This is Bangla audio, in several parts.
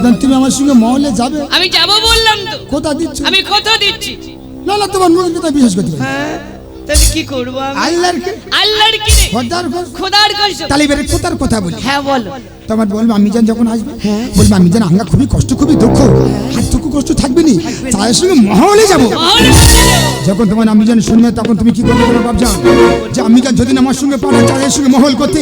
বাজান তুমি আমার সঙ্গে মহলে যাবে? আমি যাব বললাম তো। কথা দিচ্ছ? আমি কথা দিচ্ছি। না না, তোমার মুখের কথা বিশ্বাস করতে পারি। হ্যাঁ, তাহলে কি করব আমি? আল্লাহর কি? আল্লাহর কি রে? খোদার কসম। তাহলে এবারে কোথার কথা বলি? হ্যাঁ বলো। তোমার বলবো আম্মিজান যখন আসবে, বলবো আম্মিজান আমরা খুবই কষ্ট, খুবই দুঃখ, আর দুঃখ কষ্ট থাকবে নি, চায়ের সঙ্গে মহলে যাবো। যখন তোমার আম্মিজান শুনবে তখন তুমি কি করবে বলো বাবজান? যে আম্মিজান যদি আমার সঙ্গে পারে চায়ের সঙ্গে মহল করতে,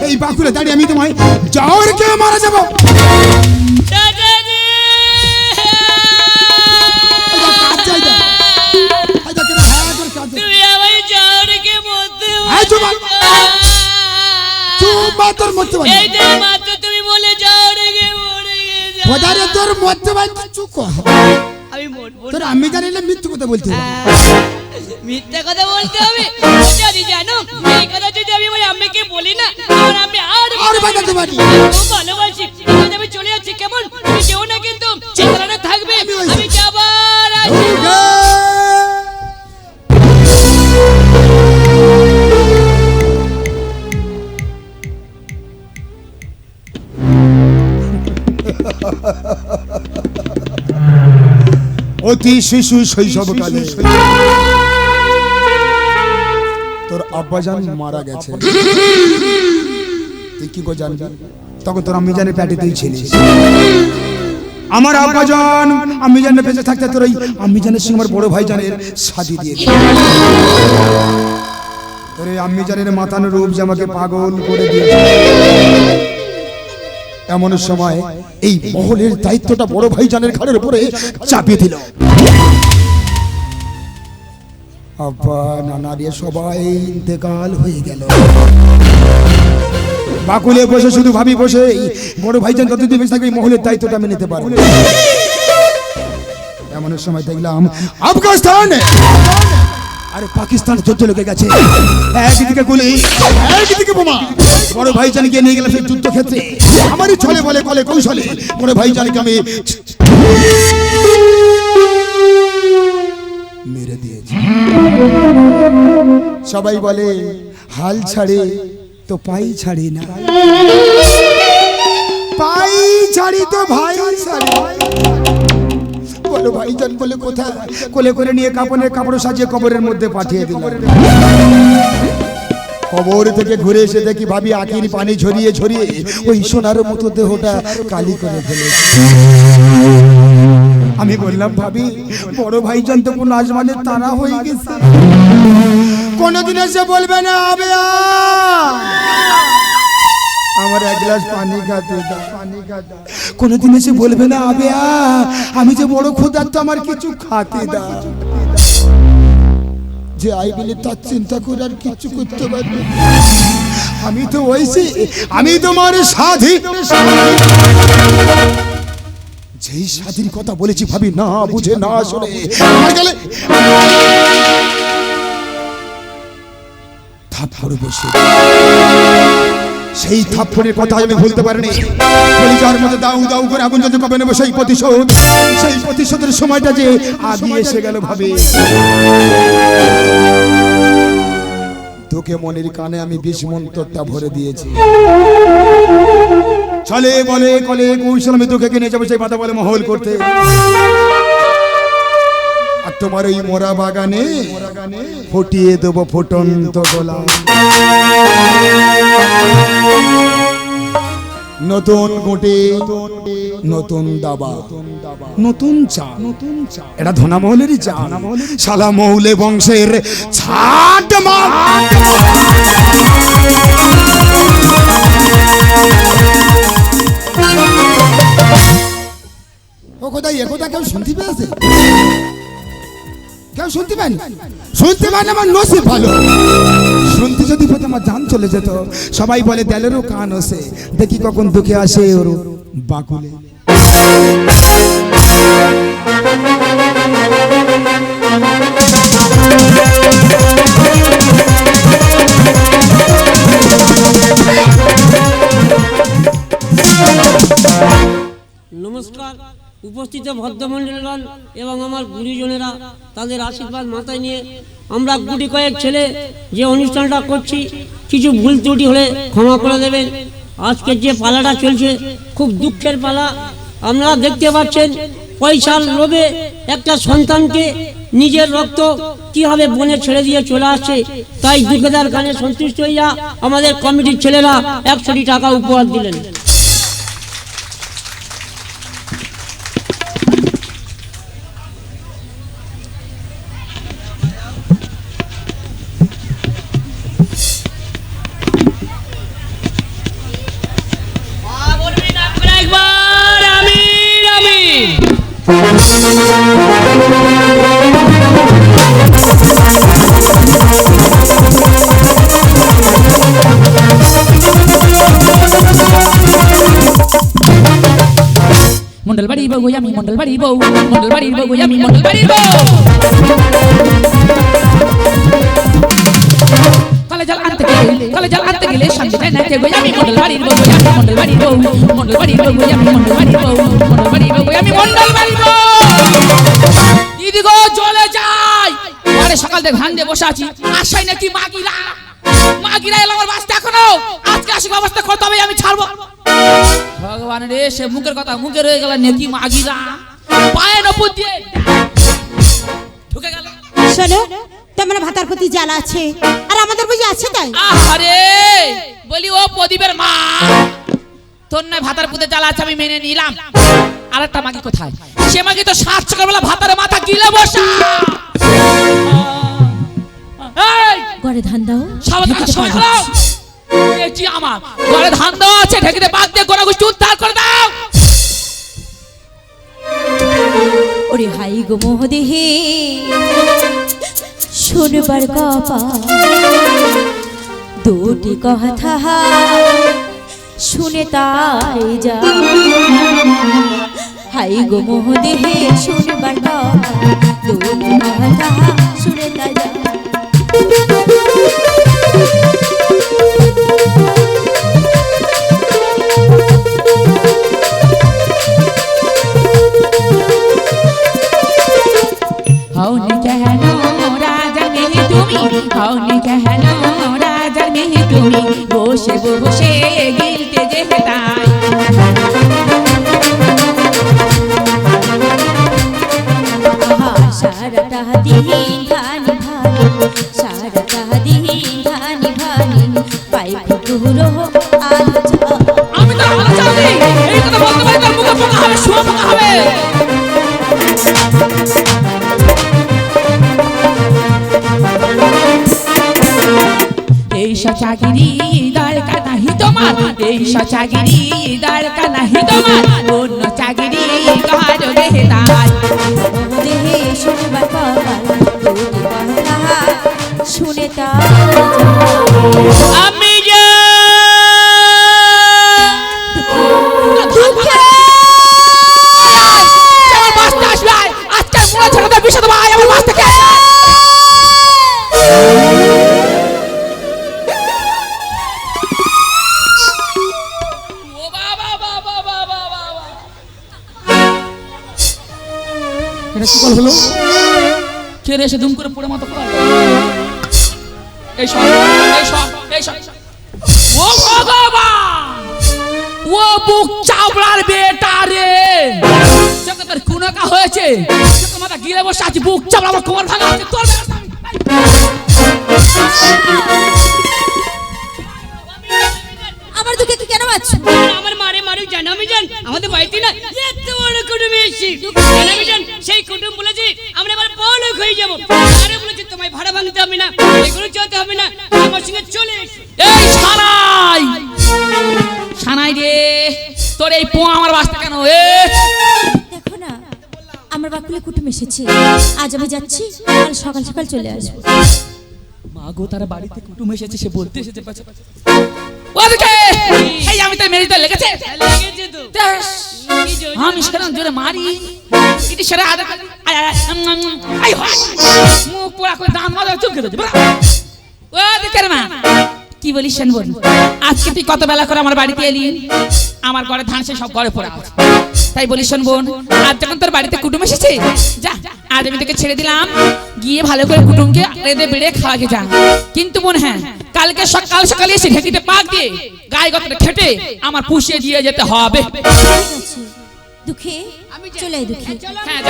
এই বাকুলে দাঁড়িয়ে আমি তোমায় যাওয়ার কে মারা যাবো। আমি জানি না মৃত্যু কথা বলতে মিথ্যা কথা বলতে হবে। যদি জানো এই কথা যদি আমি আমার আম্মাকে বলি না, আমার আম্মা আর বাঁচাতে পারি। খুব ভালোবাসি, আমি চলে যাচ্ছি। কেমন? তুমি যেও না কিন্তু, চেহারাটা থাকবে। আমি যাবার আছি। অতি শিশু শৈশবকালে তোর আব্বাজান মারা গেছে, তুই কি করে জানবি? তখন তোর আম্মিজানের পেটেতেই ছিলিস। আমার আব্বাজান আম্মিজানের বেঁচে থাকতে তোর ওই আম্মিজানের সঙ্গে আমার বড় ভাইজানের শাদি দিয়ে দিল। তোর এই আম্মিজানের মাথানোর রূপ যে আমাকে পাগল করে দিয়েছে। এমন সময় এই মহলের দায়িত্বটা বড় ভাইজানের ঘাড়ের উপরে চাপিয়ে দিল। আব্বা নানা রে সবাই ইন্তেকাল হয়ে গেল। বাকুলে বসে শুধু ভাবি বসে বড় ভাইজান যতদিন বেঁচে থাকবে এই মহলের দায়িত্বটা আমি নিতে পারবো। এমন সময় দেখলাম আফগানিস্তান আরে পাকিস্তান যুদ্ধ লেগে গেছে। একদিকে গুলি, একদিকে বোমা। বড় ভাইজানকে নিয়ে গেলাম সেই যুদ্ধক্ষেত্রে। আমারই ছলে বলে কলে কৌশলে বড় ভাইজানকে আমি মেরে দিয়েছি। সবাই বলে হাল ছাড়ে তো পাই ছাড়ি না, পাই ছাড়ি তো ভাই ছাড়ি। বলো ভাইজান বলে কোথায়? কোলে করে নিয়ে কাপড় সাজিয়ে কবরের মধ্যে পাঠিয়ে দিল। কবর থেকে ঘুরে এসে দেখি ভাবি আখির পানি ঝরিয়ে ঝরিয়ে ওই সোনার মতো দেহটা কালি করে ফেলেছে। আমি বললাম ভাবি বড় ভাইজান তো কোন আসমানের তারা হয়ে গেছে, কোনদিন এসে বলবে না আবে আমার এক গ্লাস পানি খাতে দাও, পানি খাতে। কোনদিন এসে বলবে না আবে আমি যে বড় ক্ষুধার্ত আমার কিছু খাতে দাও। যে আই বলে তার চিন্তা করে আর কিছু করতে পারবে। আমি তো ওইছি, আমি তোমার সাধী। যেই স্বাধীন কথা বলেছি ভাবি না বুঝে না শুনে আমার গেলে থাপ্পড় বসে। সেই থাপ্পড়ের কথা আমি ভুলতে পারিনি। কলিজার মধ্যে দাউ দাউ করে আগুন জ্বলতে কবে নেব সেই প্রতিশোধ। সেই প্রতিশোধের সময়টা যে আগে এসে গেল ভাবি। তোকে মনের কানে আমি বিষ মন্ত্রটা ভরে দিয়েছি। চলে বলে কলে কৌশল আমি তোকে নিয়ে যাবো সেই বাধা বলে মহল করতে। আর তোমার ওই মোরা বাগানে ফুটিয়ে দেবো ফুটন্ত গোলাপ। নতুন গুটি, নতুন দাবা, নতুন চা। এটা ধনা মহলেরই চা, শালা মৌলে বংশের ছাট মা। ও কোথায় একথা কেউ শুনতে পেয়েছে? কেউ শুনতে পায়নি? শুনতে পায় না আমার নসিব ভালো। শুনতে যদি পেতে আমার জান চলে যেত। সবাই বলে দেলেরও কান আছে, দেখি কখন দুঃখে আসে ওর বাকুলে। নমস্কার উপস্থিত ভদ্রমণ্ডলগণ এবং আমার গুরুজনেরা, তাদের আশীর্বাদ মাথায় নিয়ে আমরা গুটি কয়েক ছেলে যে অনুষ্ঠানটা করছি, কিছু ভুল ত্রুটি হলে ক্ষমা করে দেবেন। আজকের যে পালাটা চলছে খুব দুঃখের পালা। আপনারা দেখতে পাচ্ছেন পয়সার লোভে একটা সন্তানকে নিজের রক্ত কিভাবে বনে ছেড়ে দিয়ে চলে আসছে। তাই দুঃখেদার গানে সন্তুষ্ট হইয়া আমাদের কমিটির ছেলেরা 100 টাকা উপহার দিলেন। একবার আমিন আমিন। মন্ডল বাড়ি বউ আমি মন্ডল বাড়ি বউ, মন্ডল বাড়ি বউ আমি মন্ডল বাড়ি বউ। কলে জল আনতে গেলে সঙ্গে যায় নাচে গো আমি মন্ডল বাড়ির বউ আমি মন্ডল বাড়ির বউ, মন্ডল বাড়ির বউ আমি মন্ডল বাড়ির বউ, মন্ডল বাড়ির বউ আমি মন্ডল বাড়ির বউ। দিদি গো চলে যাই, ঘরে সকাল থেকে ধান দিয়ে বসে আছি, আসাই নাকি মাগিরা এলো আমার বাসটা এখনো, আজকে আসি অবস্থা করতে হবে, আমি ছাড়বো। ভগবান রে, সে মুখের কথা মুখে রয়ে গেল, নেকি মাগিরা পায়ে নপুর দিয়ে ঢুকে গেল। শোনো, তোমার ভাতার প্রতি জ্বালা আছে আর আমাদের বুঝি আছে তাই। আরে বলি ও প্রদীপের মা, তোর নয় ভাতার প্রতি জ্বালা আছে, আমি মেনে নিলাম। আর একটা মাগি কোথায়? সে মাগি তো 7 সকালবেলা ভাতার মাথা গিলে বসা। এই ঘরে ধান দাও, সাবধানে সময় হলো। এটি আমার ঘরে ধান দেওয়া আছে, ঢেকিতে বাদ দিয়ে গোড়া গোষ্ঠী উদ্ধার করে দাও। ওরে হাই গো মোহদেহে শুনবার কপা, দুটি কথা শুনে তাই যা। হাই গো মোহদেহে শুনবার কপা, দুটি কথা শুনে তাই যা। হওনি কেন রাজার মেয়ে তুমি, হওনি কেন রাজার মেয়ে তুমি, বসে বসে গিলতে যেতে তাই। সারাটা দিন ধানি ভানি, সারাটা দিন ধানি ভানি, পাই ফুটুরো আলো চা। আমি তো আলো চালি, এই কথা বলতে পারি তোর মুখে পোকা হবে, শুয়া পোকা হবে। এই চাগিরি দরকার নাহি তোমার, এই চাগিরি দরকার নাহি তোমার, অন্য চাগিরি কারো দেহে তাই। দেহে শুনবার কথা, দুটি কথা শুনে তাই আমি আমার বাসটা আসবে, আজকে মুড়া ছেড়ে বিষয় দেবো, আমার বাস থেকে। এটা কি হলো? কে রে এসে দুম করে পড়ে মতো পড়ে? এই সব ও ভগবান, ও বুক চাপড়ার বেটা রে, চোখে তোর কুনকা হয়েছে, চোখে মাথা গিলে বসে আছি, বুক চাপড়া, আমার কোমর ভাঙা আছে, তোর আমার দুঃখে কি কেন আছো? আমার মারে মারুক জানো আমি জান, আমাদের বাড়িতে না এত বড় কুটুম এসেছি, আমি জান সেই কুটুম বলেছি আমরা এবার বড় হয়ে যাব, আরে বলেছি তোমায় ভাড়া ভাঙতে হবে না, এগুলো চলতে হবে না, আমার সঙ্গে চলে এসো। এই সানাই রে, তোর এই পোয়া আমার বাসটা কেন? দেখো না, আমার বাকুলে কুটুম এসেছে, আজ আমি যাচ্ছি, কাল সকাল সকাল চলে আসবো। মা গো, তার বাড়িতে কুটুম এসেছে, সে বলতে এসেছে পাছে ওদিকে, এই আমি তার মেরিতে লেগেছে তো, আমি সেরকম জোরে মারি, এটি সেরা আদা আই মুখ পোড়া করে দাম মারা চুলকে দিচ্ছে। ওদিকে মা কি বলিস শোন, বল আজকে তুই কত বেলা করে আমার বাড়িতে এলি, আমার ঘরে ধান সে সব ঘরে পড়া আছে, তাই বলিস শোন বোন, আজ যখন তোর বাড়িতে কুটুম এসেছে, যা আজ আমি তোকে ছেড়ে দিলাম, গিয়ে ভালো করে কুটুমকে রেঁধে বেড়ে খাওয়াকে যা। কিন্তু বোন হ্যাঁ, কালকে সকাল সকালে এসে ঢেকিতে পাক দিয়ে গায়ে গতটা খেটে আমার পুষিয়ে দিয়ে যেতে হবে। দুঃখে আমি যাই। চলে আয় দুঃখে হ্যাঁ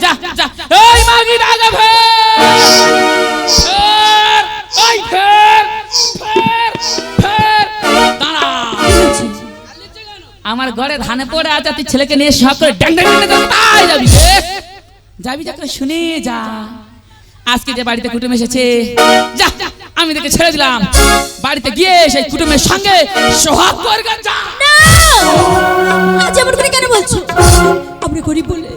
যা যা যা এই মাগি দাদা ফের ওই ফের দাঁড়া আমার ঘরে ধানে পড়ে আছে তুই ছেলেকে নিয়ে শখ করে ড্যাং ড্যাং ড্যাং ড্যাং তাই যাবি রে যাবি যা করে শুনে যা আজকে যে বাড়িতে কুটুম এসেছে যা আমি তোকে ছেড়ে দিলাম বাড়িতে গিয়ে সেই কুটুমের সঙ্গে সোহাগ করবে যা না আজ এমন করে কেন বলছো আমরা গরিব বলে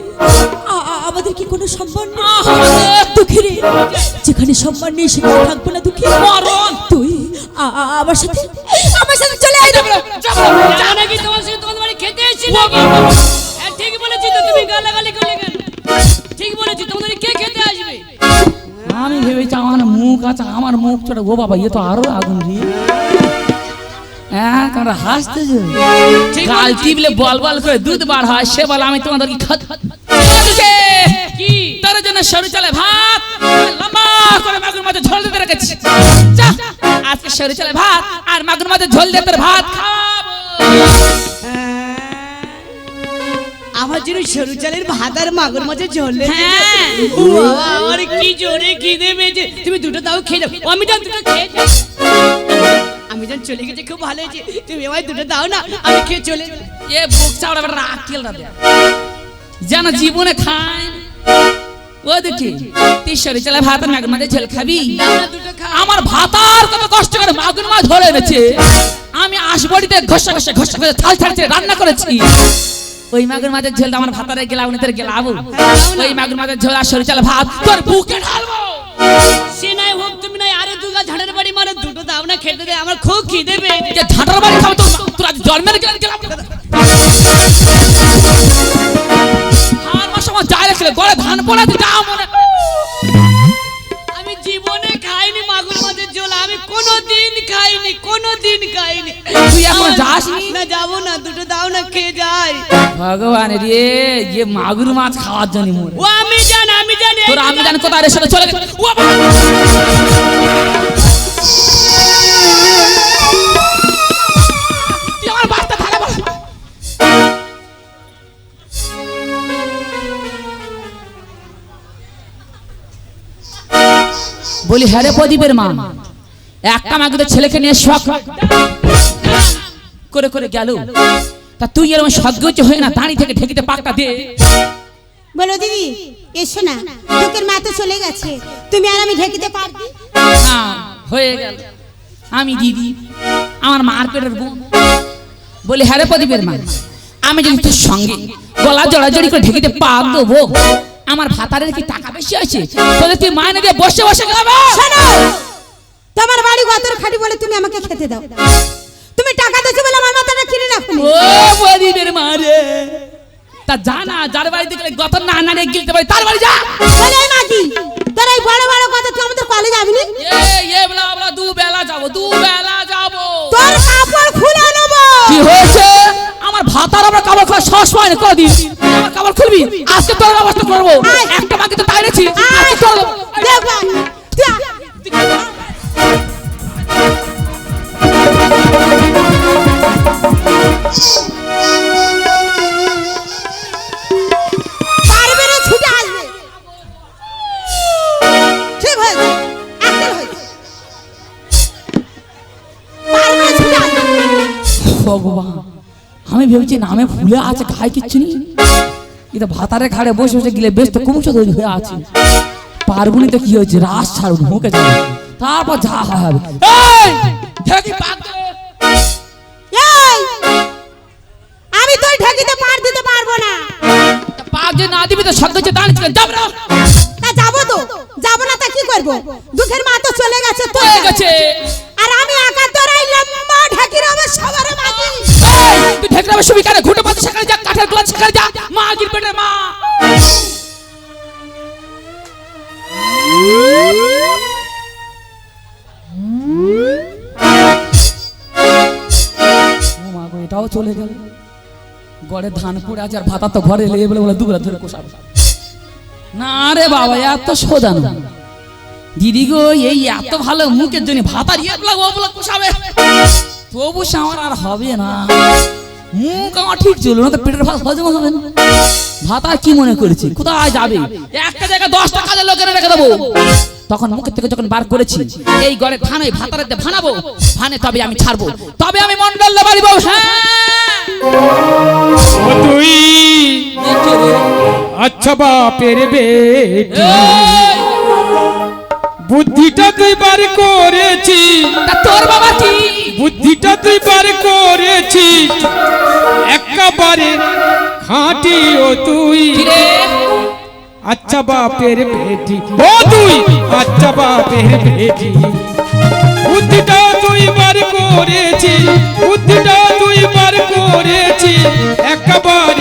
আমাদের কি কোনো সম্মান নেই দুঃখে রে যেখানে সম্মান নেই সেখানে থাকবো না দুঃখে মরণ তুই আমার সাথে চলে আয় যাও নাকি তোমার সাথে তোমার বাড়ি খেতে এসেছি নাকি হ্যাঁ ঠিক বলেছি তো তুমি গালাগালি করলে কেন ঠিক বলেছি তোমাদের কে খেতে আসবে আমি ভেবেছি আমার মুখ আছে আমার মুখ ছোট ও বাবা এ তো আরো আগুন রে হ্যাঁ তোমরা হাসতেছো গাল টিপলে বল বল করে দুধ বার হয় সে বলে আমি তোমাদের কি কি তোর জন্য সরু চালে ভাত লম্বা করে মাগুর মাঝে ঝোল দিতে রেখেছি যা আজকে সরু চালে ভাত আর মাগুর মাঝে ঝোল দিয়ে তোর ভাত খাওয়াবো আমার জন্য সরু চালের ভাত আর মাগুর মাছের ঝোল হ্যাঁ আমার কি জোরে খিদে পেয়েছে তুমি দুটো দাও খেয়ে দাও আমি তো দুটো খেয়ে আমি যখন চলে গেছে খুব ভালো হয়েছে তুমি আমায় দুটো দাও না আমি খেয়ে চলে যাবো। এ বুক চাওড়া বেটা রাখিল রাতে যেন জীবনে খায় ও দেখি তিশরি চলে ভাত আর মাগুর মাঝে ঝোল খাবি আমার ভাতার কত কষ্ট করে মাগুর মাছ ধরে এনেছে আমি আশবড়িতে ঘষা ঘষা ঘষা ঘষা থাল থালছে রান্না করেছি ওই মাগুর মাছের ঝোল আমার ভাতারে গেলাম তোর গেলাবো ওই মাগুর মাছের ঝোল আর সরি চালে ভাত তোর বুকে ঢালবো সে নাই হোক তুমি নাই আরে দুগা ঝাড়ের বাড়ি মারে দুটো দাও না খেতে দে আমার খুব খিদে পেয়েছে যে ঝাঁটার বাড়ি খাবো তোর আজ জন্মের গেলাম আর মাস আমার যায় রাখলে গড়ে ধান পড়াতে যাও মনে আমি জীবনে খাইনি মাগুর মাছের ঝোল আমি কোনোদিন খাইনি তুই এখন যাসনি না যাবো না দুটো দাও না খেয়ে যাই ভগবান রে ये মাগুর মাছ খাওয়ার জন্য মরে ও আমি জানি তোর আমি জানি কোথায় রে চলে গেছে ও বাবা তুই আমার বাচ্চা থালা বল বলি হ্যাঁ রে প্রদীপের মা একটা মাগুদের ছেলেকে নিয়ে শখ করে করে গেল তা তুই এরকম সজ্ঞ হয়ে না দাঁড়ি থেকে ঠেকিতে পাকটা দে বলো দিদি এসো না লোকের মা তো চলে গেছে তুমি আর আমি ঢেকিতে পারবি না হয়ে গেল আমি দিদি আমার মার পেটের বোন বলি হ্যাঁ রে প্রদীপের মা আমি যদি তোর সঙ্গে গলা জড়াজড়ি করে ঢেকিতে পাক দেবো আমার ভাতারের কি টাকা বেশি আছে তোদের তুই মাইনে দিয়ে বসে বসে খাবো শোনো তোমার বাড়ি গতর খাটি বলে তুমি আমাকে খেতে দাও তুমি টাকা দিয়েছো বলে আমার মাথাটা কিনে রাখো ও প্রদীপের মা রে তা জানা যার বাড়িতে গেলে গত না না রে গিলতে পারি তার বাড়ি যা বলে এই মাগি তোর এই বড় বড় কথা তুই আমাদের কলেজ যাবি না এ বলা বলা দু বেলা যাব তোর কাপড় খুলে নেব কি হয়েছে আমার ভাতার আমরা কাপড় খোলা সাহস পাই না কদিন আমার কাপড় খুলবি আজকে তোর ব্যবস্থা করবো একটা বাকি তো তাই রেছি আজকে তোর দেখ পারবে না ছুটে আসবে ঠিক হয়েছে একদম হয়েছে পারবে না ছুটে আসবে ভগবান আমি ভেবেছি নামে ফুলে আছে খাই কিচ্ছু নেই কিন্তু ভাতারে ঘাড়ে বসে বসে গেলে বেশ তো কুমুচ তৈরি হয়ে আছে পারবুনি তো কি হয়েছে রাস ছাড়ুন মুখে যাবে তারপর যা হয় হবে এই ঢেকি পাক দে। এই আমি তোর ঢেকিতে পার দিতে পারবো না পাক যে না দিবি তো সব কিছু দাঁড়িয়ে যাব না তা যাবো না তা কি করবো দুঃখের মা তো চলে গেছে তো হয়ে গেছে আর আমি একা তোর এই লম্বা ঢেকির হবে সবার মাঝে এই, তুই ঢেকরা বসবি কানে ঘুটে পাতে সেখানে যা কাঠের গোলা সেখানে যা মা গির পেটে মা ও মা গো এটাও চলে গেল গড়ে ধান পুড়ে আছে আর ভাতা তো ঘরে এলে বলে বলে দুবেলা ধরে কোষাবে না রে বাবা এত সোজা না দিদি গো এই এত ভালো মুখের জন্য ভাতার ইয়ে বলা ও বলা কোষাবে তবু আমার আর হবে না মুখ আমার ঠিক ছিল না তো পেটের ভাত হজম হবে না। ভাত আর কি মনে করেছি কোথায় যাবে, একটা জায়গায় 10টা কাজের লোকের রেখে দেবো। তখন মুখের থেকে যখন বার করেছি এই ঘরে ধানে ভাতারাতে ভানাবো, ভানে তবে আমি ছাড়বো, তবে আমি মন্ডল বাড়িব। হ্যাঁ ও তুই আচ্ছা বাপের বেটি, বুদ্ধিটা তুই বার করেছি, তা তোর বাবা কি বুদ্ধিটা তুই বার করেছি, একেবারে খাঁটি ও তুই রে? আচ্ছা বাপের বেটি, ও তুই আচ্ছা বাপের বেটি, বুদ্ধিটা তুই বার করেছি, বুদ্ধিটা তুই বার করেছি, একেবারে